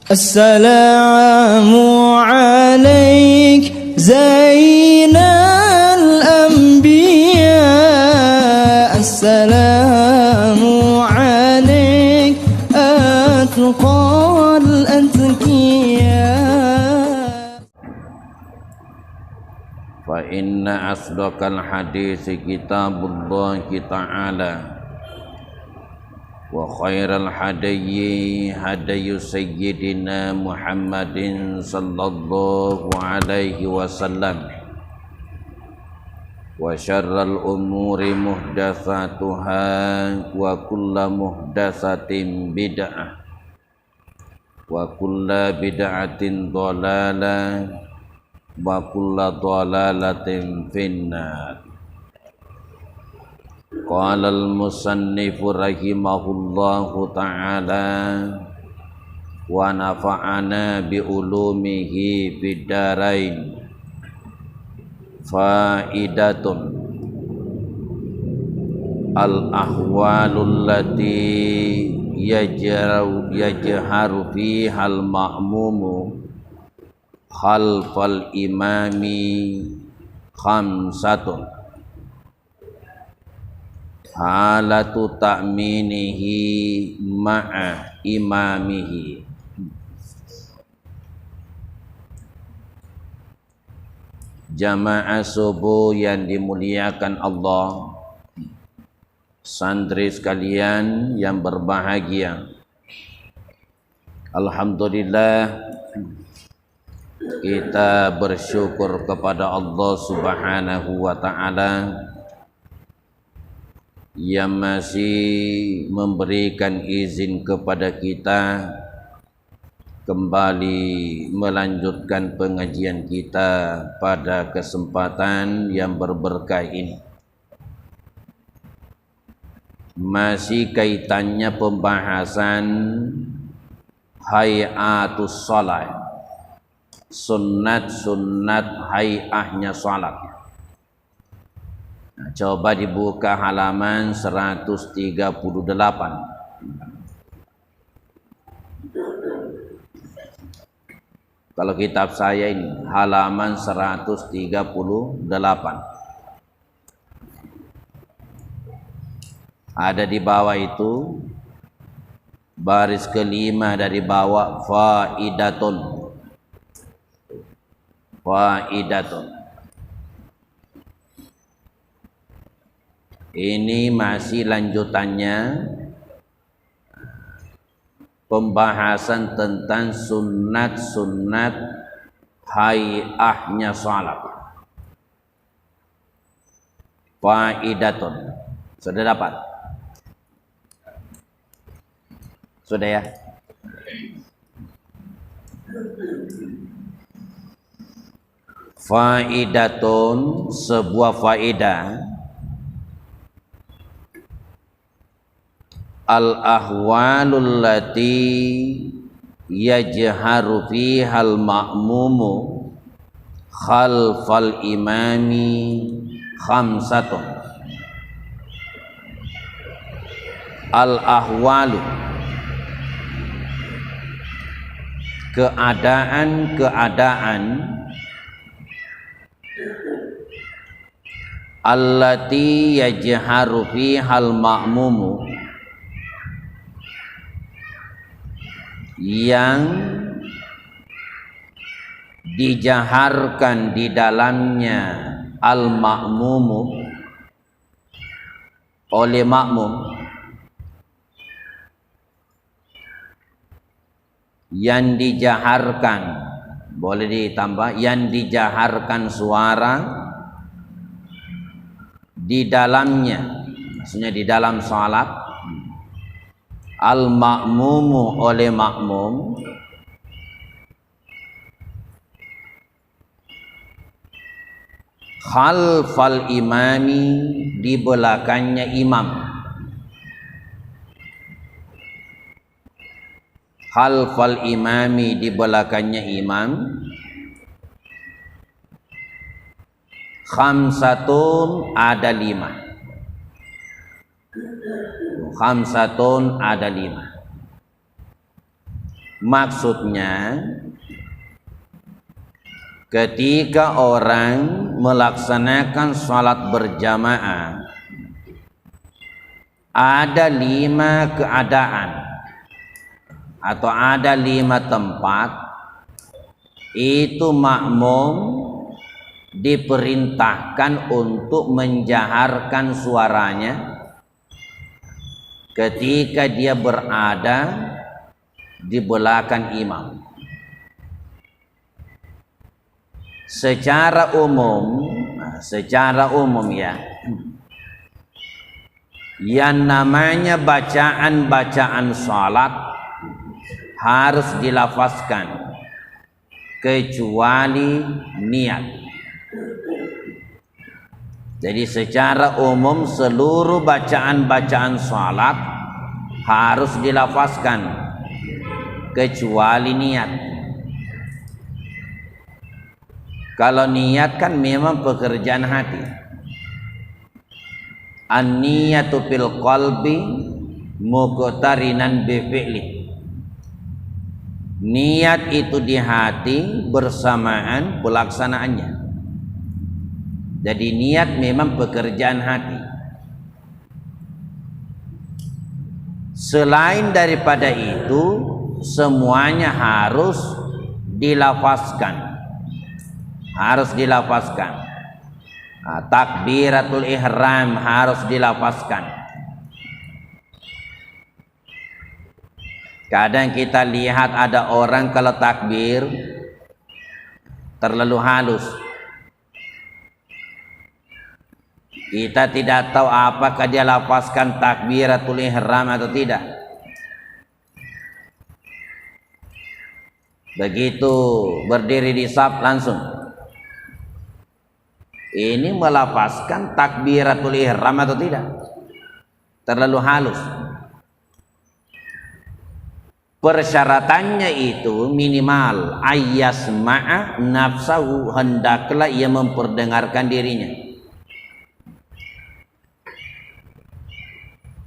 السلام عليك زين الأنبياء السلام عليك أتقى الأتقياء فإن أصدق الحديث كتاب الله تعالى وخير الهدي هدي سيدنا محمد صلى الله عليه وسلم وشر الأمور محدثاتها وكل محدثة بدعة وكل بدعة ضلالة وكل ضلالة في النار. قال المصنف رحمه الله تعالى ونفعنا بعلومه في الدارين. فائدة الأحوال التي يجهر فيها المأموم خلف الإمام خمسة: halatu ta'minihi ma'a imamihi, jamaah subuh yang dimuliakan Allah, santri sekalian yang berbahagia. Alhamdulillah, kita bersyukur kepada Allah Subhanahu wa ta'ala yang masih memberikan izin kepada kita kembali melanjutkan pengajian kita pada kesempatan yang berberkah ini. Masih kaitannya pembahasan hayatus salat, sunnat-sunnat hayahnya salat. Nah, coba dibuka halaman 138. Kalau kitab saya ini halaman 138. Ada di bawah itu baris kelima dari bawah, faidatun. Faidatun. Ini masih lanjutannya pembahasan tentang sunnat-sunnat hayahnya salat. Faidatun. Sudah dapat? Sudah ya? Faidatun, sebuah faidah. Al-ahwalul lati yajharu fihal ma'mumu khalfal imami khamsatun. Al-ahwalu, keadaan-keadaan allati yajharu fihal ma'mumu, yang dijaharkan di dalamnya al-ma'mumu oleh makmum, yang dijaharkan, boleh ditambah yang dijaharkan suara di dalamnya, maksudnya di dalam salat, al-ma'mumu oleh makmum, khalfal imami di belakangnya imam, khalfal imami di belakangnya imam, khamsatun ada 5. Khamsatun ada 5. Maksudnya ketika orang melaksanakan sholat berjamaah, ada 5 keadaan atau ada 5 tempat, itu makmum diperintahkan untuk menjaharkan suaranya ketika dia berada di belakang imam. Secara umum ya, yang namanya bacaan-bacaan salat harus dilafazkan kecuali niat. Jadi secara umum seluruh bacaan-bacaan salat harus dilafazkan kecuali niat. Kalau niat kan memang pekerjaan hati. An-niyatu fil qalbi muqtarinan bi fi'li. Niat itu di hati bersamaan pelaksanaannya. Jadi niat memang pekerjaan hati. Selain daripada itu, semuanya harus dilafazkan. Harus dilafazkan. Takbiratul ihram harus dilafazkan. Kadang kita lihat ada orang kalau takbir terlalu halus. Kita tidak tahu apakah dia lafazkan takbiratul ihram atau tidak. Begitu berdiri di shaf langsung, ini melafazkan takbiratul ihram atau tidak? Terlalu halus. Persyaratannya itu minimal ayyasma'a nafsahu, hendaklah ia memperdengarkan dirinya.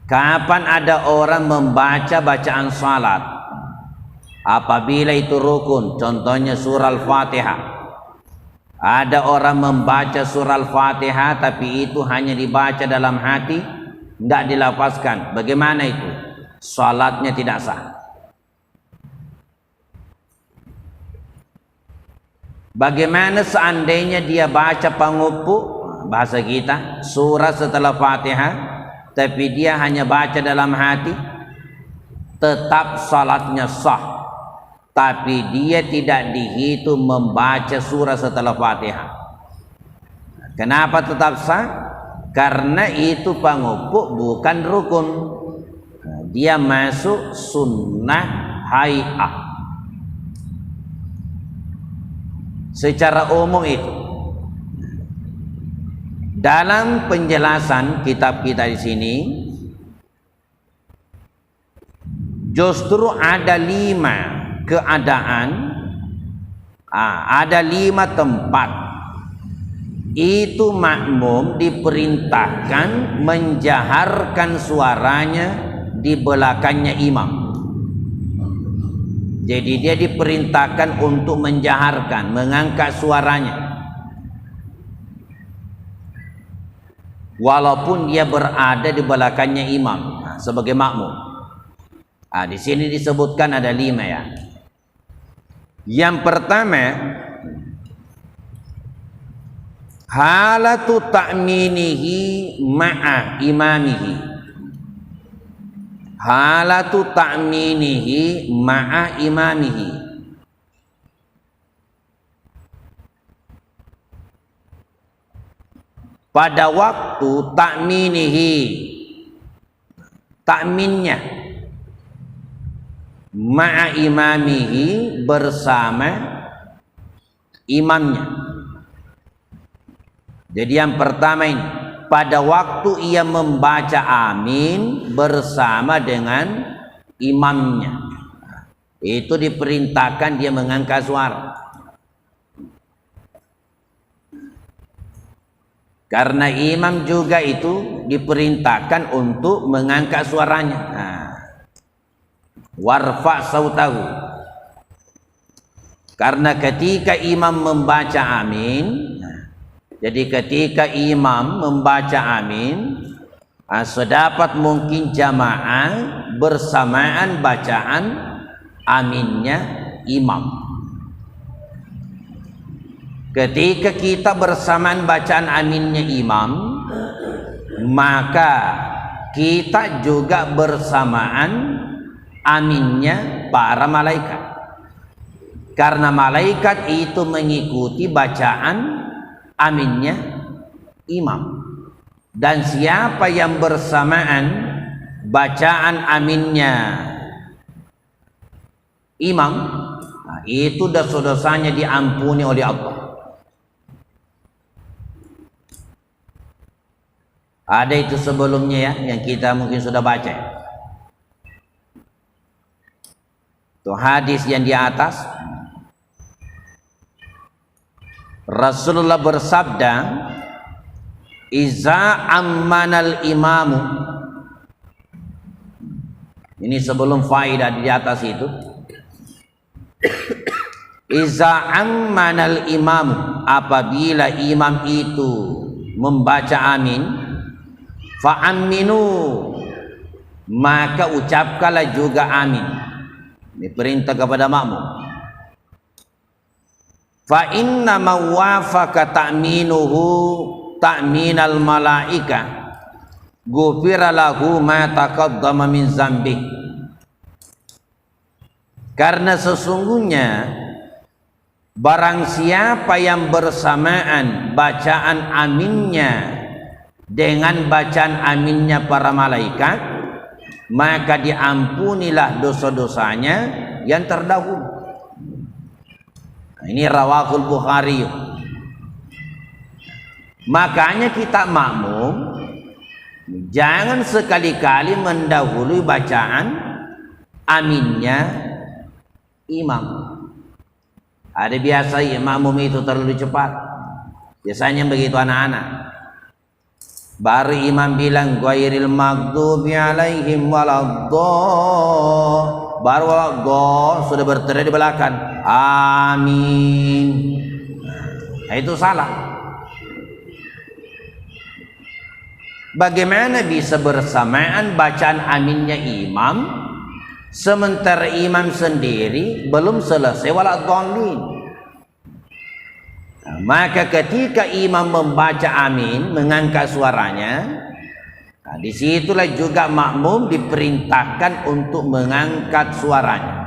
Kapan ada orang membaca bacaan salat apabila itu rukun, contohnya surah Al-Fatihah. Ada orang membaca surah Al-Fatihah tapi itu hanya dibaca dalam hati, tidak dilafazkan. Bagaimana itu? Salatnya tidak sah. Bagaimana seandainya dia baca pangupu, bahasa kita, surah setelah Fatihah, tapi dia hanya baca dalam hati, tetap salatnya sah. Tapi dia tidak dihitung membaca surah setelah Fatihah. Kenapa tetap sah? Karena itu pangupu bukan rukun. Dia masuk sunnah hay'ah. Secara umum itu. Dalam penjelasan kitab kita di sini, justru ada 5 keadaan, ada 5 tempat itu makmum diperintahkan menjaharkan suaranya di belakangnya imam. Jadi dia diperintahkan untuk menjaharkan, mengangkat suaranya, walaupun dia berada di belakangnya imam sebagai makmum. Di sini disebutkan ada 5 ya. Yang pertama, halatu ta'minihi ma'a imamihi. Halatu ta'minihi ma'a imamihi. Pada waktu ta'minihi, ta'minnya, ma'a imamihi, bersama imamnya. Jadi yang pertama ini, pada waktu ia membaca amin bersama dengan imamnya, itu diperintahkan dia mengangkat suara. Karena imam juga itu diperintahkan untuk mengangkat suaranya. Warfa sautahu, Karena ketika imam membaca amin, jadi ketika imam membaca amin, sedapat mungkin jamaah bersamaan bacaan aminnya imam. Ketika kita bersamaan bacaan aminnya imam, maka kita juga bersamaan aminnya para malaikat. Karena malaikat itu mengikuti bacaan aminnya imam. Dan siapa yang bersamaan bacaan aminnya imam, itu dosa-dosanya diampuni oleh Allah. Ada itu sebelumnya ya, yang kita mungkin sudah baca. Itu hadis yang di atas. Rasulullah bersabda, "Iza ammanal imamu." Ini sebelum faedah di atas itu. "Iza ammanal imamu," apabila imam itu membaca amin, fa aminu, maka ucapkanlah juga amin. Ini perintah kepada makmum. Fa inna mawafaka ta'minuhu ta'minal malaika ghufira lahu ma taqaddama min zambi. Karena sesungguhnya barang siapa yang bersamaan bacaan aminnya dengan bacaan aminnya para malaikat, maka diampunilah dosa-dosanya yang terdahulu. Ini rawahul Bukhari. Makanya kita makmum jangan sekali-kali mendahului bacaan aminnya imam. Ada biasa ya, makmum itu terlalu cepat. Biasanya begitu anak-anak. Baru imam bilang ghairil maghdubi alaihim waladdallin, baru go sudah berteriak di belakang amin. Nah, itu salah. Bagaimana bisa bersamaan bacaan aminnya imam sementara imam sendiri belum selesai waladdallin? Nah, maka ketika imam membaca amin, mengangkat suaranya, nah, disitulah juga makmum diperintahkan untuk mengangkat suaranya.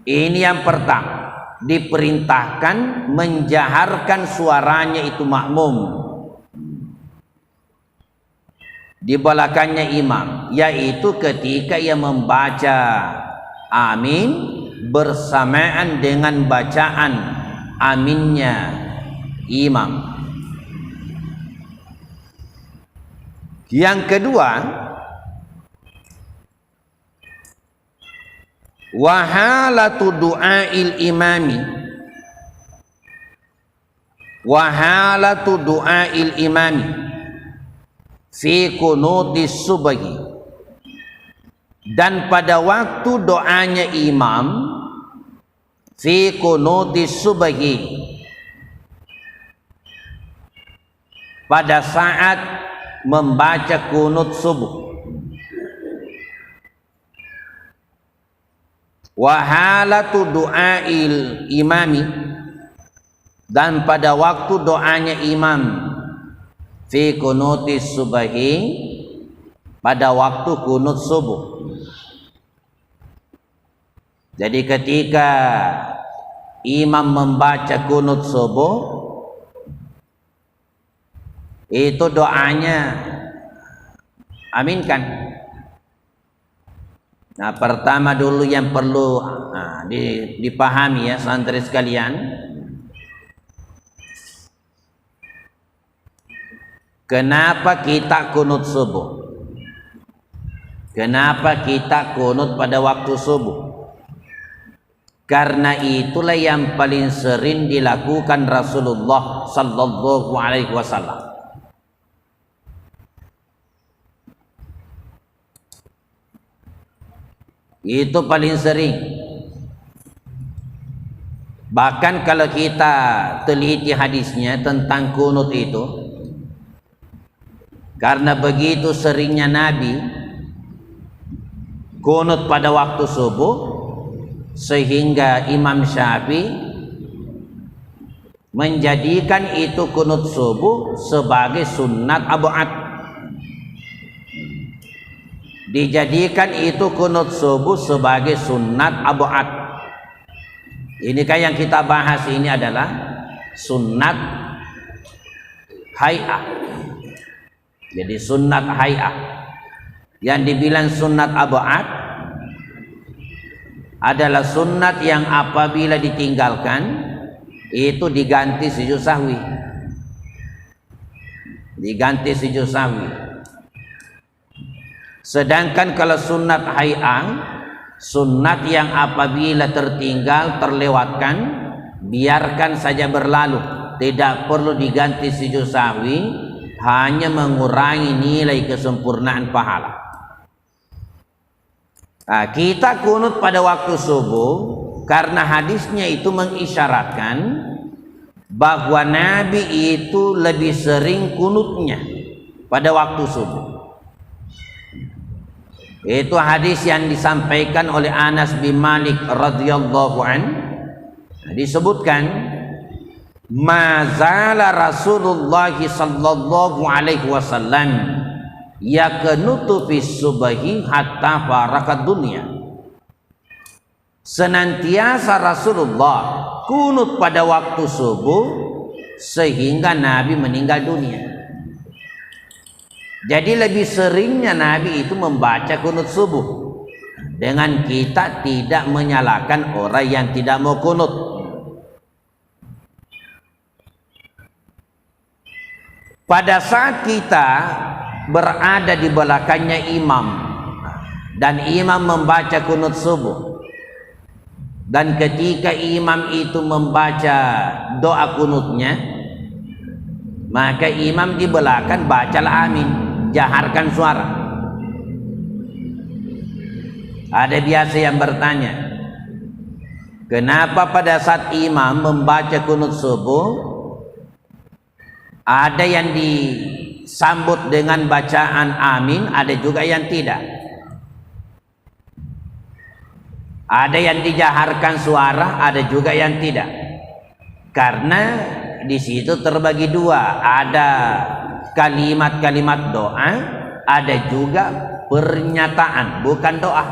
Ini yang pertama, diperintahkan menjaharkan suaranya itu makmum di belakangnya imam, yaitu ketika ia membaca amin bersamaan dengan bacaan aminnya imam. Yang kedua, wahalatu du'ail imami, wahalatu du'ail imami fi qunutis subhi, dan pada waktu doanya imam fi qunutis subhi, pada saat membaca kunut subuh. Wahalatu du'ail imami, dan pada waktu doanya imam fi kunutis subahi, pada waktu kunut subuh. Jadi ketika imam membaca kunut subuh, itu doanya aminkan. Nah, pertama dulu yang perlu dipahami ya santri sekalian, kenapa kita kunut subuh? Kenapa kita kunut pada waktu subuh? Karena itulah yang paling sering dilakukan Rasulullah sallallahu alaihi wasallam. Itu paling sering. Bahkan kalau kita teliti hadisnya tentang kunut itu, karena begitu seringnya Nabi kunut pada waktu subuh, sehingga Imam Syafi'i menjadikan itu kunut subuh sebagai sunnat abu'ad. Dijadikan itu kunut subuh sebagai sunnat abu'ad. Ini kan yang kita bahas ini adalah sunnat hay'ah. Jadi sunnat hay'ah. Yang dibilang sunnat abu'ad adalah sunnat yang apabila ditinggalkan itu diganti sujud sahwi. Diganti sujud sahwi. Sedangkan kalau sunnat hay'ah, sunnat yang apabila tertinggal, terlewatkan, biarkan saja berlalu, tidak perlu diganti sujud sahwi, hanya mengurangi nilai kesempurnaan pahala. Nah, kita kunut pada waktu subuh karena hadisnya itu mengisyaratkan bahwa Nabi itu lebih sering kunutnya pada waktu subuh. Itu hadis yang disampaikan oleh Anas bin Malik radhiyallahu an. Disebutkan, mazala Rasulullah sallallahu alaihi wasallam yaqnutu fi subhi hatta farakat dunia. Senantiasa Rasulullah kunut pada waktu subuh sehingga Nabi meninggal dunia. Jadi lebih seringnya Nabi itu membaca kunut subuh. Dengan kita tidak menyalahkan orang yang tidak mau kunut. Pada saat kita berada di belakangnya imam dan imam membaca kunut subuh, dan ketika imam itu membaca doa kunutnya, maka imam di belakang bacalah amin, jaharkan suara. Ada biasa yang bertanya, kenapa pada saat imam membaca kunut subuh ada yang disambut dengan bacaan amin, ada juga yang tidak. Ada yang dijaharkan suara, ada juga yang tidak. Karena di situ terbagi dua, ada kalimat-kalimat doa, ada juga pernyataan, bukan doa.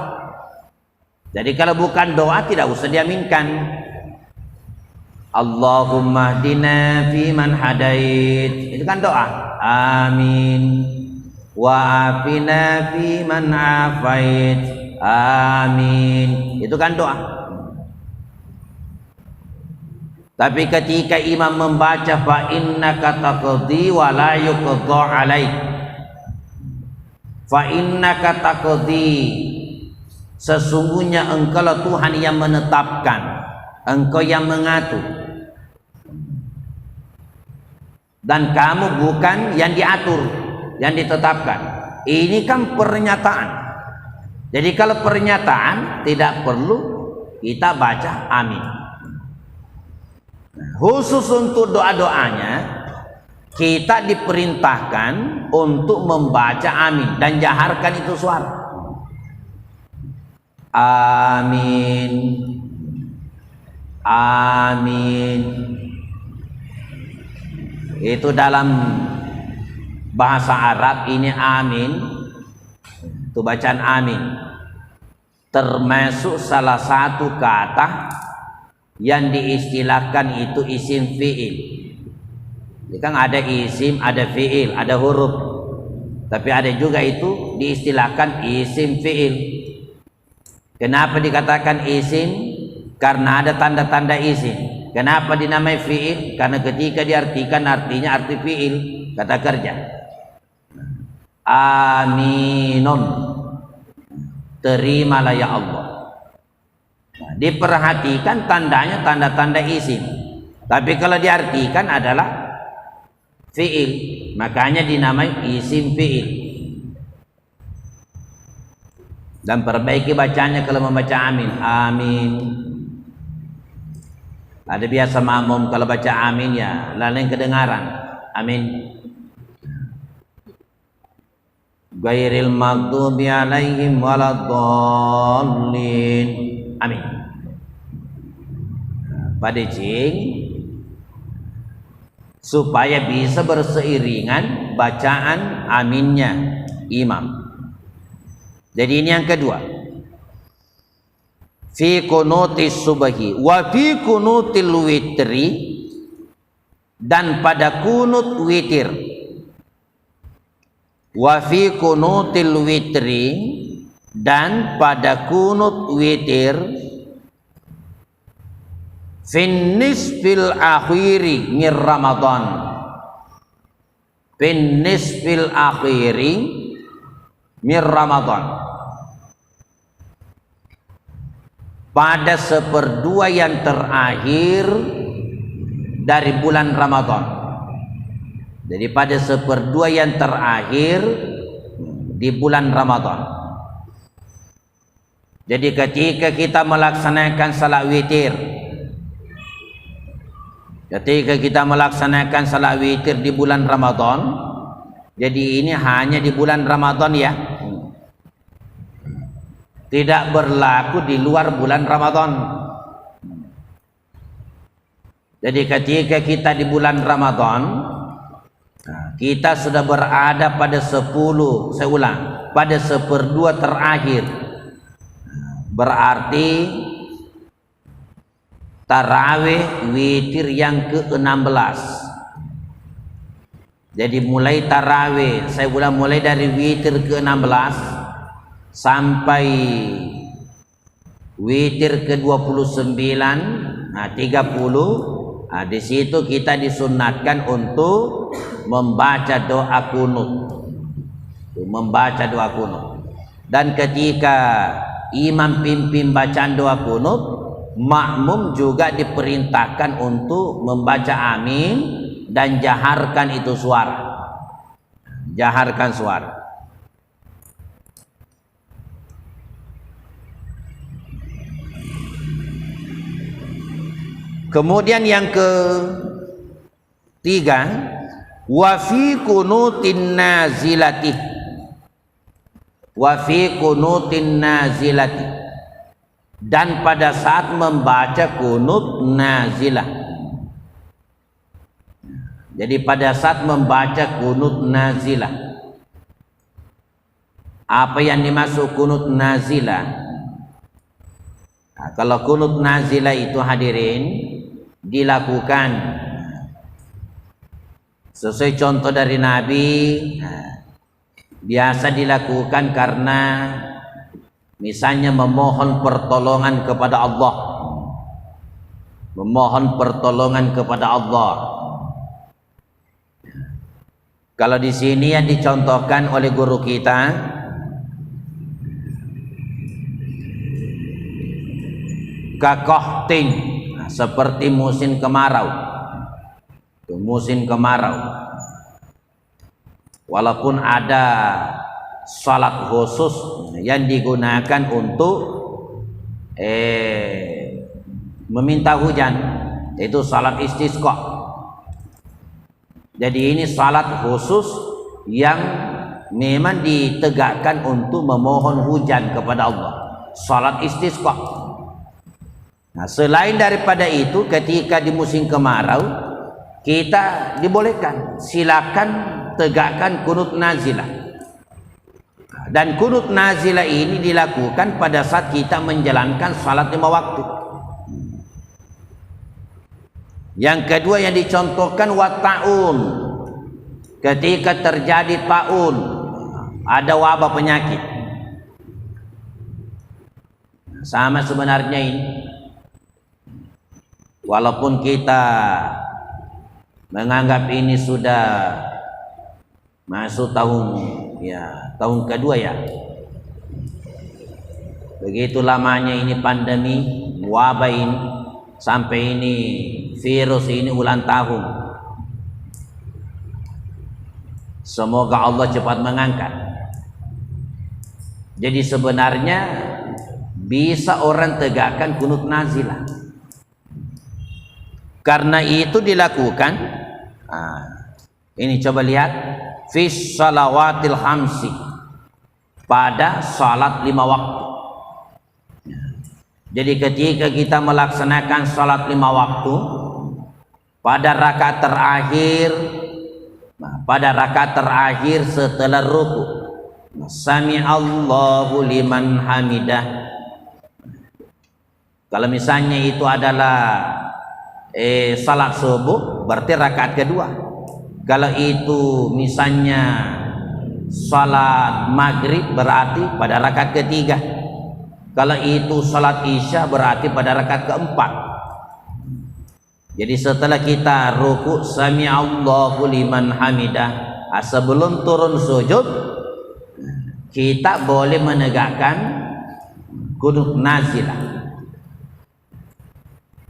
Jadi kalau bukan doa tidak usah diaminkan. Allahumma hdina fi man hadait, itu kan doa. Amin. Wa afina fi man afait. Amin. Itu kan doa. Tapi ketika imam membaca fa innaka taqdi wa la yuqda alaik, fa innaka taqdi, sesungguhnya engkaulah Tuhan yang menetapkan, engkau yang mengatur, dan kamu bukan yang diatur, yang ditetapkan. Ini kan pernyataan. Jadi kalau pernyataan tidak perlu kita baca amin. Khusus untuk doa-doanya kita diperintahkan untuk membaca amin dan jaharkan itu suara. Amin. Amin. Itu dalam bahasa Arab ini amin, itu bacaan amin, termasuk salah satu kata yang diistilahkan itu isim fi'il. Jadi kan ada isim, ada fi'il, ada huruf. Tapi ada juga itu diistilahkan isim fi'il. Kenapa dikatakan isim? Karena ada tanda-tanda isim. Kenapa dinamai fi'il? Karena ketika diartikan artinya arti fi'il, kata kerja. Aminun, terimalah ya Allah. Nah, diperhatikan tandanya tanda-tanda isim. Tapi kalau diartikan adalah fi'il, makanya dinamai isim fi'il. Dan perbaiki bacanya kalau membaca amin. Amin. Ada biasa makmum kalau baca amin ya lain kedengaran. Amin. Ghairil maghdubi alaihim waladdallin. Amin. Pada cing supaya bisa berseiringan bacaan aminnya imam. Jadi ini yang kedua. Fi kunutis subhi wa fi kunutil witri, dan pada kunut witir. Wa fi kunutil witri, dan pada kunut witir. Fin nisfil akhiri min Ramadan. Fin nisfil akhiri min Ramadan. Pada seperdua yang terakhir dari bulan Ramadan. Jadi pada seperdua yang terakhir di bulan Ramadan. Jadi ketika kita melaksanakan salat witir, ketika kita melaksanakan salat witir di bulan Ramadan, jadi ini hanya di bulan Ramadan ya, tidak berlaku di luar bulan Ramadan. Jadi ketika kita di bulan Ramadan, kita sudah berada pada 10, saya ulang, pada seperdua terakhir. Berarti tarawih witir yang ke-16. Jadi mulai tarawih, saya ulang, mulai dari witir ke-16 sampai witir ke-29, 30. Nah, di situ kita disunatkan untuk membaca doa kunut. Membaca doa kunut. Dan ketika imam pimpin bacaan doa kunut, makmum juga diperintahkan untuk membaca amin dan jaharkan itu suara. Jaharkan suara. Kemudian yang ketiga, wa fi kunutin nazilati. Wa fi kunutin nazilati, dan pada saat membaca kunut nazilah. Jadi pada saat membaca kunut nazilah, apa yang dimaksud kunut nazilah? Nah, kalau kunut nazilah itu hadirin dilakukan sesuai contoh dari Nabi. Biasa dilakukan karena misalnya memohon pertolongan kepada Allah. Memohon pertolongan kepada Allah. Kalau di sini yang dicontohkan oleh guru kita, kakohting, seperti musim kemarau. Musim kemarau. Walaupun ada salat khusus yang digunakan untuk meminta hujan, yaitu salat istisqa. Jadi ini salat khusus yang memang ditegakkan untuk memohon hujan kepada Allah, salat istisqa. Nah, selain daripada itu, ketika di musim kemarau kita dibolehkan, silakan tegakkan kunut nazilah. Dan kunut nazilah ini dilakukan pada saat kita menjalankan salat 5 waktu. Yang kedua yang dicontohkan watta'un, ketika terjadi ta'un, ada wabah penyakit. Sama sebenarnya ini, walaupun kita menganggap ini sudah masuk tahun kedua ya, begitu lamanya ini pandemi wabah ini, sampai ini virus ini ulang tahun. Semoga Allah cepat mengangkat. Jadi sebenarnya bisa orang tegakkan kunut nazilah. Karena itu dilakukan. Ini coba lihat fis salawatil khamsi, pada salat 5 waktu. Jadi ketika kita melaksanakan salat 5 waktu, pada rakaat terakhir setelah ruku, sami Allahu liman hamidah. Kalau misalnya itu adalah salat subuh, berarti rakaat kedua. Kalau itu misalnya salat maghrib, berarti pada rakaat ketiga. Kalau itu salat isya, berarti pada rakaat keempat. Jadi setelah kita ruku, sami Allahu liman hamidah, sebelum turun sujud, kita boleh menegakkan qunut nazilah.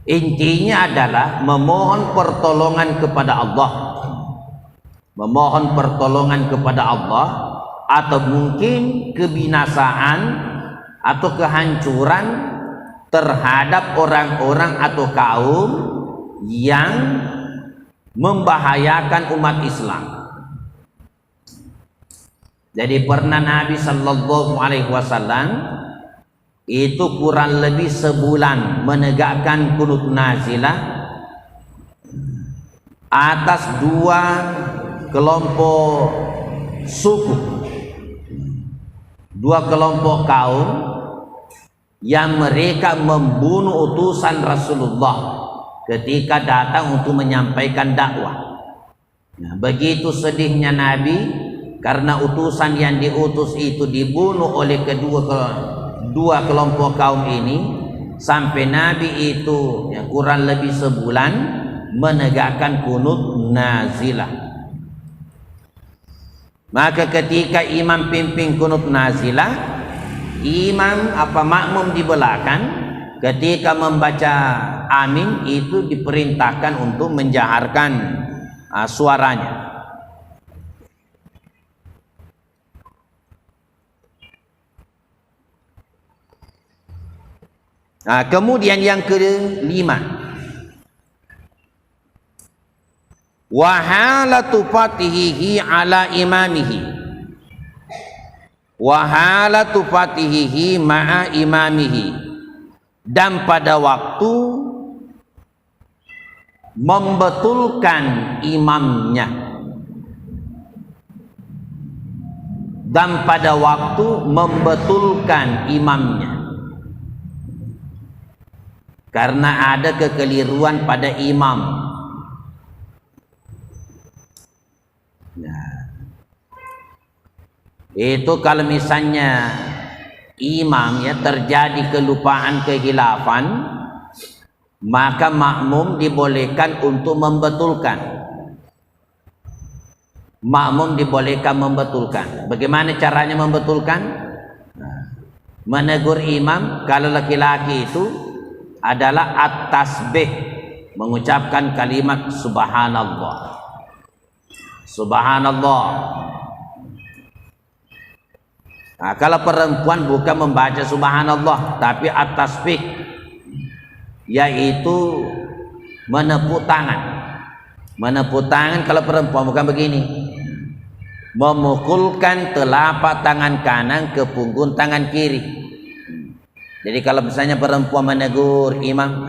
Intinya adalah memohon pertolongan kepada Allah. Memohon pertolongan kepada Allah, atau mungkin kebinasaan atau kehancuran terhadap orang-orang atau kaum yang membahayakan umat Islam. Jadi pernah Nabi sallallahu alaihi wasallam itu kurang lebih sebulan menegakkan qunut nazilah atas 2 kelompok suku, 2 kelompok kaum yang mereka membunuh utusan Rasulullah ketika datang untuk menyampaikan dakwah. Nah, begitu sedihnya Nabi karena utusan yang diutus itu dibunuh oleh dua kelompok kaum ini, sampai Nabi itu yang kurang lebih sebulan menegakkan qunut nazilah. Maka ketika imam pimpin qunut nazilah, makmum di belakang ketika membaca amin itu diperintahkan untuk menjaharkan suaranya. Kemudian yang kelima, wahalatu fatihihi ala imamihi, wahalatu fatihihi ma'a imamihi, dan pada waktu membetulkan imamnya, dan pada waktu membetulkan imamnya, karena ada kekeliruan pada imam. Itu kalau misalnya imam ya terjadi kelupaan, kehilafan, maka makmum dibolehkan untuk membetulkan. Makmum dibolehkan membetulkan. Bagaimana caranya membetulkan? Menegur imam kalau laki-laki itu adalah at-tasbih, mengucapkan kalimat subhanallah. Subhanallah. Kalau perempuan bukan membaca subhanallah, tapi at-tasbih, yaitu menepuk tangan. Menepuk tangan kalau perempuan bukan begini, memukulkan telapak tangan kanan ke punggung tangan kiri. Jadi kalau misalnya perempuan menegur imam,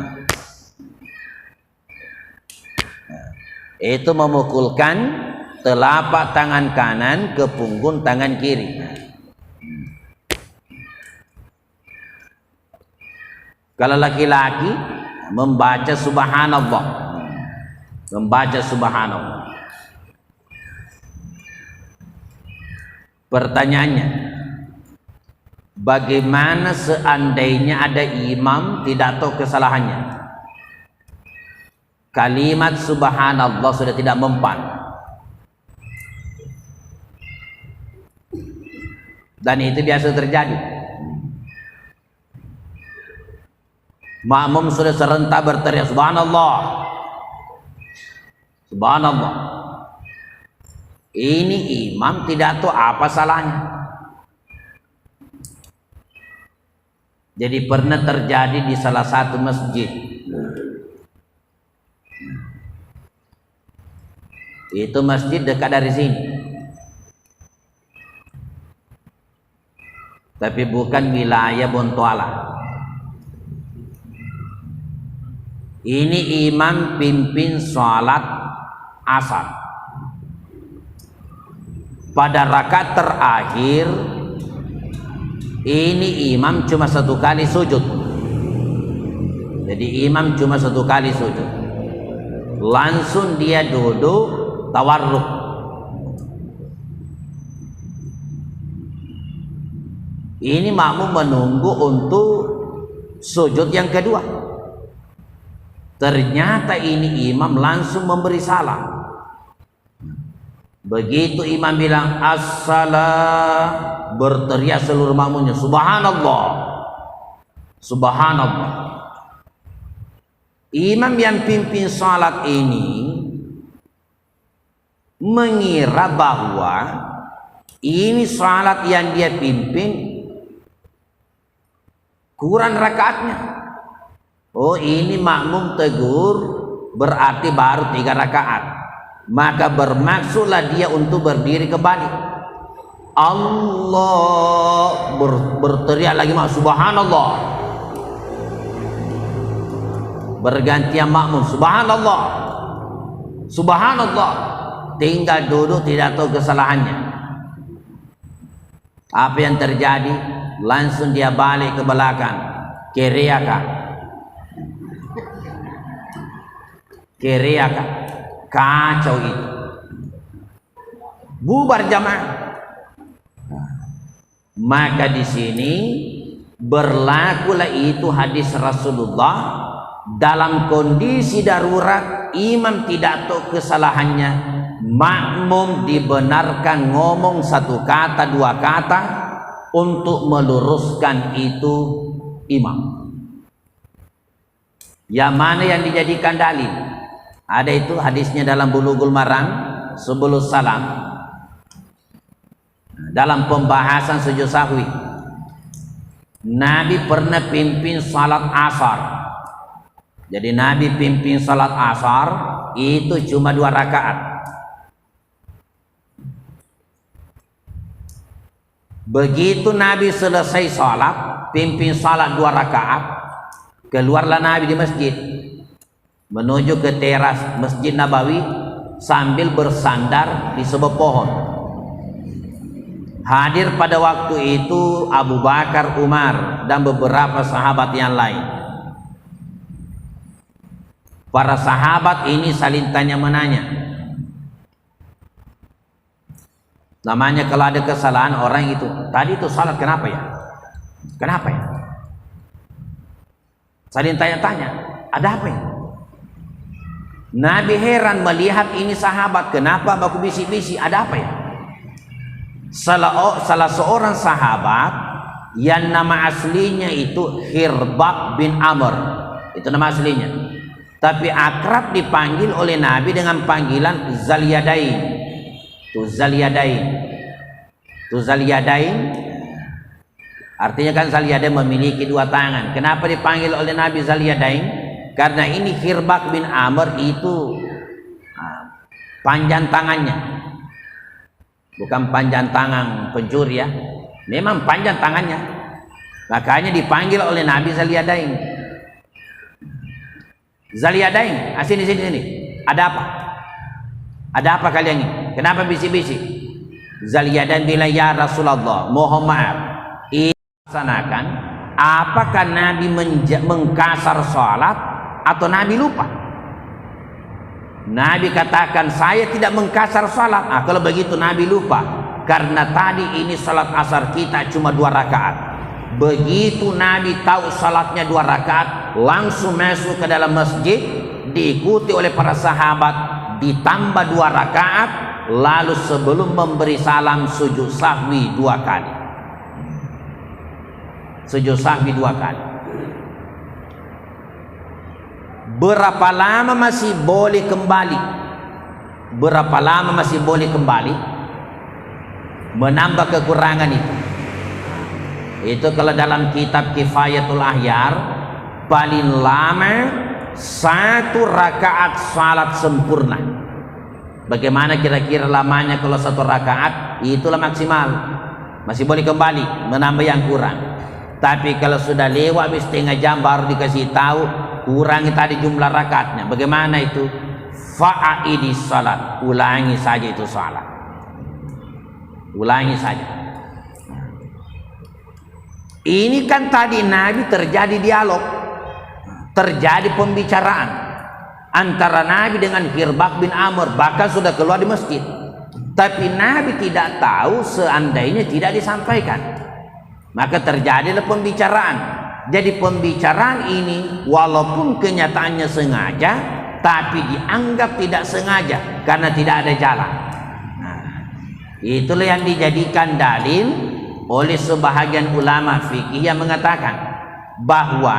itu memukulkan telapak tangan kanan ke punggung tangan kiri. Kalau laki-laki membaca subhanallah, membaca subhanallah. Pertanyaannya, bagaimana seandainya ada imam tidak tahu kesalahannya? Kalimat subhanallah sudah tidak mempan, dan itu biasa terjadi. Makmum sudah serentak berteriak subhanallah, subhanallah. Ini imam tidak tahu apa salahnya. Jadi pernah terjadi di salah satu masjid. Itu masjid dekat dari sini, tapi bukan wilayah Bontoala. Ini imam pimpin sholat asar. Pada rakaat terakhir ini imam cuma satu kali sujud. Jadi imam cuma satu kali sujud, langsung dia duduk tawarruk. Ini makmum menunggu untuk sujud yang kedua. Ternyata ini imam langsung memberi salam. Begitu imam bilang as-salam, berteriak seluruh makmumnya subhanallah, subhanallah. Imam yang pimpin salat ini mengira bahwa ini salat yang dia pimpin kurang rakaatnya. Oh, ini makmum tegur berarti baru 3 rakaat. Maka bermaksudlah dia untuk berdiri kembali. Allah, berteriak lagi subhanallah. Bergantian makmum subhanallah, subhanallah. Tinggal duduk, tidak tahu kesalahannya. Apa yang terjadi? Langsung dia balik ke belakang, keriaka, kacau itu. Bubar jamaah. Maka di sini berlakulah itu hadis Rasulullah, dalam kondisi darurat imam tidak tahu kesalahannya, makmum dibenarkan ngomong 1 kata 2 kata untuk meluruskan itu imam. Yang mana yang dijadikan dalil? Ada itu hadisnya dalam Bulughul Maram sebelum salam, dalam pembahasan sujud sahwi. Nabi pernah pimpin salat asar. Jadi Nabi pimpin salat asar itu cuma 2 rakaat. Begitu Nabi selesai salat, pimpin salat 2 rakaat, keluarlah Nabi di masjid menuju ke teras Masjid Nabawi sambil bersandar di sebuah pohon. Hadir pada waktu itu Abu Bakar, Umar, dan beberapa sahabat yang lain. Para sahabat ini saling tanya menanya. Namanya kalau ada kesalahan orang itu, tadi itu salat kenapa ya? Kenapa ya? Saling tanya-tanya, ada apa ya? Nabi heran melihat ini sahabat, kenapa baku bisik-bisik, ada apa ya? Salah seorang sahabat yang nama aslinya itu Hirbaq bin Amr, itu nama aslinya, tapi akrab dipanggil oleh Nabi dengan panggilan Zalyadain. Zalyadain artinya kan Zalyadain memiliki 2 tangan. Kenapa dipanggil oleh Nabi Zalyadain? Karena ini Hirbaq bin Amr itu panjang tangannya, bukan panjang tangan pencuri ya, memang panjang tangannya. Makanya dipanggil oleh Nabi Zalyadain. Zalyadain, sini. Ada apa? Ada apa kalian ini? Kenapa bisik-bisik? Zalyadain bilang, ya Rasulullah, mohon maaf, ini laksanakan. Apakah Nabi mengkasar salat atau Nabi lupa? Nabi katakan, saya tidak mengkasar salat. Kalau begitu Nabi lupa, karena tadi ini salat asar kita cuma 2 rakaat. Begitu Nabi tahu salatnya 2 rakaat, langsung masuk ke dalam masjid, diikuti oleh para sahabat, ditambah 2 rakaat, lalu sebelum memberi salam sujud sahwi 2 kali. Sujud sahwi 2 kali. Berapa lama masih boleh kembali? Berapa lama masih boleh kembali? Menambah kekurangan itu. Itu kalau dalam kitab Kifayatul Ahyar, paling lama 1 rakaat salat sempurna. Bagaimana kira-kira lamanya kalau 1 rakaat? Itulah maksimal. Masih boleh kembali menambah yang kurang. Tapi kalau sudah lewat setengah jam baru dikasih tahu kurangi tadi jumlah rakaatnya. Bagaimana itu? Fa'idis salat, ulangi saja itu salat. Ulangi saja. Ini kan tadi Nabi terjadi dialog, terjadi pembicaraan antara Nabi dengan Hirbaq bin Amr, bahkan sudah keluar di masjid. Tapi Nabi tidak tahu seandainya tidak disampaikan. Maka terjadilah pembicaraan. Jadi pembicaraan ini walaupun kenyataannya sengaja, tapi dianggap tidak sengaja karena tidak ada jalan. Nah, itulah yang dijadikan dalil oleh sebahagian ulama fikih yang mengatakan bahwa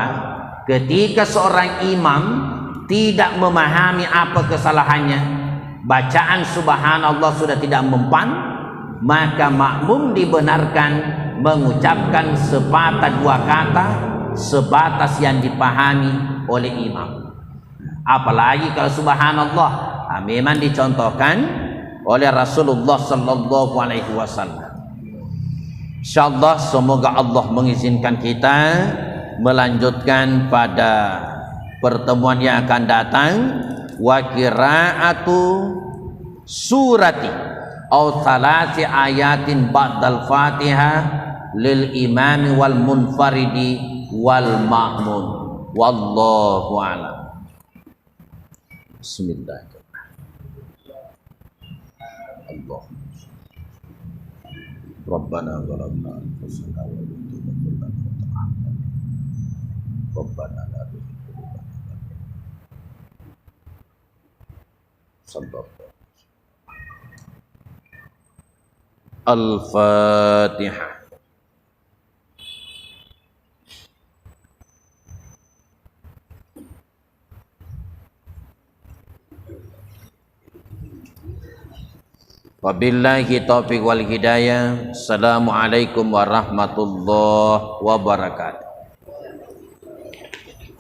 ketika seorang imam tidak memahami apa kesalahannya, bacaan subhanallah sudah tidak mempan, maka makmum dibenarkan mengucapkan sepatah 2 kata sebatas yang dipahami oleh imam. Apalagi kalau subhanallah memang dicontohkan oleh Rasulullah sallallahu alaihi wasallam. Insyaallah semoga Allah mengizinkan kita melanjutkan pada pertemuan yang akan datang wa qiraatu surati au thalati ayatin ba'dal Fatihah lil imami wal munfaridi wal ma'mun wallahu a'lam. Bismillahirrahmanirrahim. Allah Rabbana zalamna anfusana wa lam taghfir lana wa tarhamna Rabbana la tuzigh qulubana sallallahu Al-Fatihah. Wabillahi taufiq wal hidayah. Assalamualaikum warahmatullahi wabarakatuh.